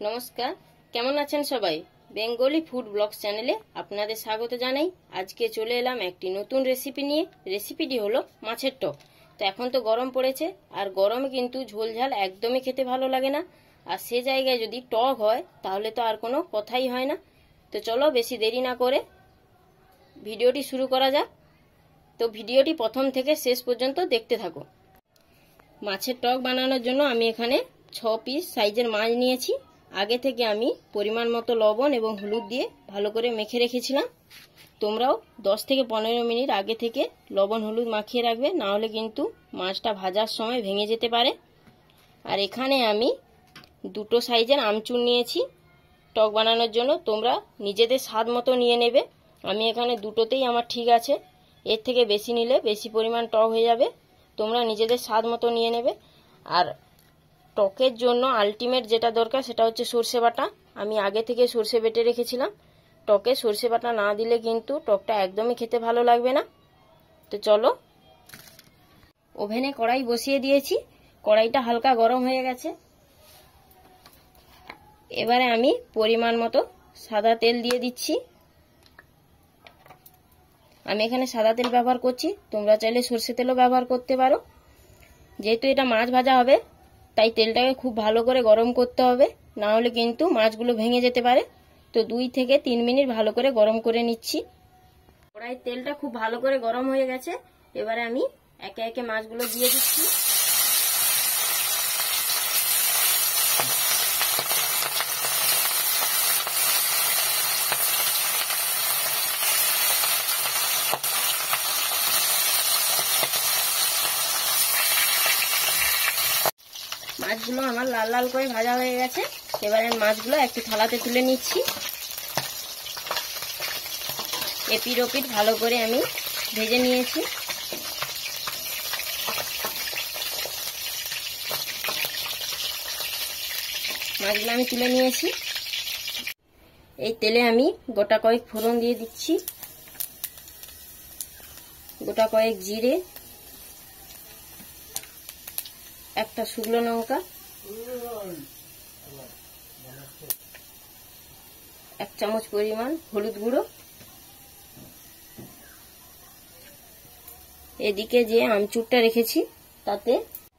নমস্কার, কেমন আছেন সবাই? বেঙ্গলি ফুড ব্লগস চ্যানেলে আপনাদের স্বাগত জানাই। আজকে চলে এলাম একটি নতুন রেসিপি নিয়ে। রেসিপিটি হলো মাছের টক। তো এখন তো গরম পড়েছে, আর গরমে কিন্তু ঝোল ঝাল একদমই খেতে ভালো লাগে না। আর সে জায়গায় যদি টক হয় তাহলে তো আর কোনো কথাই হয় না। তো চলো বেশি দেরি না করে ভিডিওটি শুরু করা যাক। তো ভিডিওটি প্রথম থেকে শেষ পর্যন্ত দেখতে থাকো। মাছের টক বানানোর জন্য আমি এখানে 6 পিস সাইজের মাছ নিয়েছি। আগে থেকে আমি পরিমাণ মতো লবণ এবং হলুদ দিয়ে ভালো করে মেখে রেখেছিলাম। তোমরাও 10 থেকে 15 মিনিট আগে থেকে লবণ হলুদ মাখিয়ে রাখবে, না হলে কিন্তু মাছটা ভাজার সময় ভেঙে যেতে পারে। আর এখানে আমি 2 সাইজের আমচুর নিয়েছি টক বানানোর জন্য। তোমরা নিজেদের স্বাদ মতো নিয়ে নেবে। আমি এখানে 2টোতেই আমার ঠিক আছে। এর থেকে বেশি নিলে বেশি পরিমাণ টক হয়ে যাবে। তোমরা নিজেদের স্বাদ মতো নিয়ে নেবে। আর টকের জন্য আলটিমেট যেটা দরকার সেটা হচ্ছে সর্ষে বাটা। আমি আগে থেকে সর্ষে বেটে রেখেছিলাম। টকে সর্ষে বাটা না দিলে কিন্তু টকটা একদমই খেতে ভালো লাগবে না। তো চলো, ওভেনে কড়াই বসিয়ে দিয়েছি। কড়াইটা হালকা গরম হয়ে গেছে। এবারে আমি পরিমাণ মতো সাদা তেল দিয়ে দিচ্ছি। আমি এখানে সাদা তেল ব্যবহার করছি, তোমরা চাইলে সর্ষে তেলও ব্যবহার করতে পারো। যেহেতু এটা মাছ ভাজা হবে তাই তেলটাকে খুব ভালো করে গরম করতে হবে, না হলে কিন্তু মাছগুলো ভেঙে যেতে পারে। তো 2 থেকে 3 মিনিট ভালো করে গরম করে নিচ্ছি। কড়াইয়ের তেলটা খুব ভালো করে গরম হয়ে গেছে। এবারে আমি একে একে মাছগুলো দিয়ে দিচ্ছি। মাছগুলো আমার লাল লাল করে ভাজা হয়ে গেছে। এবারে মাছগুলো একটু থালাতে তুলে নিচ্ছি। এপিট ওপিট ভালো করে আমি ভেজে নিয়েছি। মাছগুলো আমি তুলে নিয়েছি। এই তেলে আমি গোটা কয়েক ফোড়ন দিয়ে দিচ্ছি, গোটা কয়েক জিরে, একটা শুকনো লঙ্কা, 1 চামচ পরিমাণ হলুদ গুঁড়ো। এদিকে যে আমচুরটা রেখেছি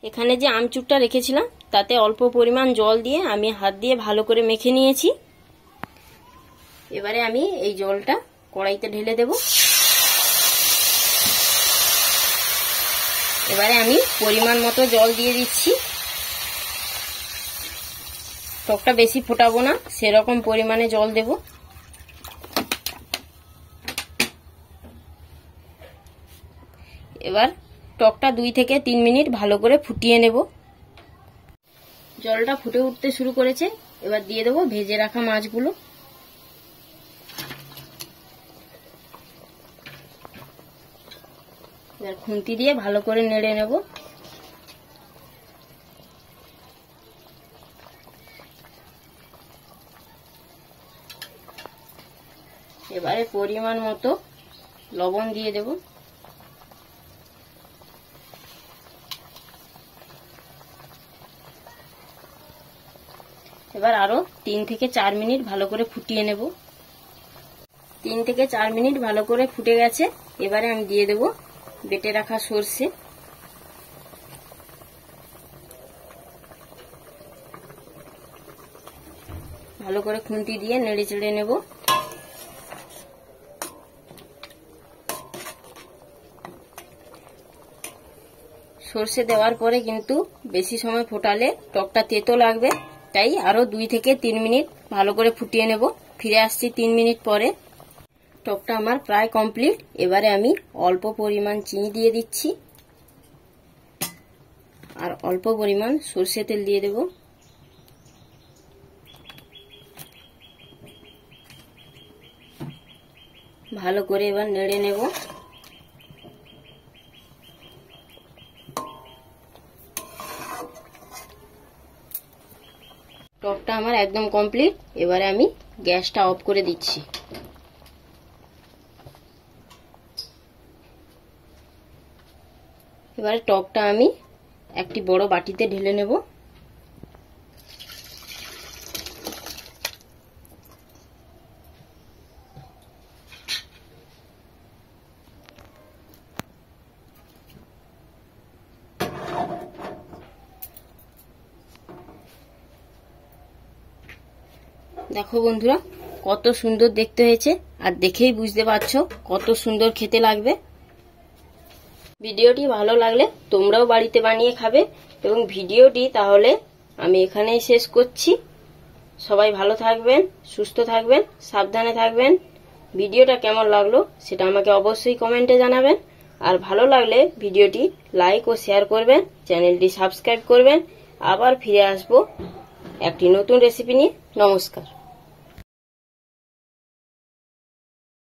এখানে যে আমচুরটা রেখেছিলাম তাতে অল্প পরিমাণ জল দিয়ে আমি হাত দিয়ে ভালো করে মেখে নিয়েছি। এবারে আমি এই জলটা কড়াইতে ঢেলে দেব। এবারে আমি পরিমাণ মতো জল দিয়ে দিচ্ছি। টকটা বেশি ফোটাবো না, সেরকম পরিমাণে জল দেব। এবার টকটা 2 থেকে 3 মিনিট ভালো করে ফুটিয়ে নেব। জলটা ফুটে উঠতে শুরু করেছে। এবার দিয়ে দেবো ভেজে রাখা মাছগুলো। এবার খুন্তি দিয়ে ভালো করে নেড়ে নেব। এবারে পরিমাণ মতো লবণ দিয়ে দেব। এবার আরো 3 থেকে 4 মিনিট ভালো করে ফুটিয়ে নেব। 3 থেকে 4 মিনিট ভালো করে ফুটে গেছে। এবারে আমি দিয়ে দেব বেটে রাখা সর্ষে। ভালো করে খুন্তি দিয়ে নেড়ে চেড়ে নেব। সর্ষে দেওয়ার পরে কিন্তু বেশি সময় ফোটালে টকটা তেতো লাগবে, তাই আরো 2 থেকে 3 মিনিট ভালো করে ফুটিয়ে নেব। ফিরে আসছি 3 মিনিট পরে। টকটা আমার প্রায় কমপ্লিট। এবারে আমি অল্প পরিমাণ চিনি দিয়ে দিচ্ছি আর অল্প পরিমাণ সর্ষে তেল দিয়ে দেব। ভালো করে এবার নেড়ে নেব। টকটা আমার একদম কমপ্লিট। এবারে আমি গ্যাসটা অফ করে দিচ্ছি। এবারে টকটা আমি একটি বড় বাটিতে ঢেলে নেব। দেখো বন্ধুরা কত সুন্দর দেখতে হয়েছে, আর দেখেই বুঝতে পারছো কত সুন্দর খেতে লাগবে। ভিডিওটি ভালো লাগলে তোমরাও বাড়িতে বানিয়ে খাবে। এবং ভিডিওটি তাহলে আমি এখানেই শেষ করছি। সবাই ভালো থাকবেন, সুস্থ থাকবেন, সাবধানে থাকবেন। ভিডিওটা কেমন লাগলো সেটা আমাকে অবশ্যই কমেন্টে জানাবেন। আর ভালো লাগলে ভিডিওটি লাইক ও শেয়ার করবেন, চ্যানেলটি সাবস্ক্রাইব করবেন। আবার ফিরে আসবো একটি নতুন রেসিপি নিয়ে। নমস্কার।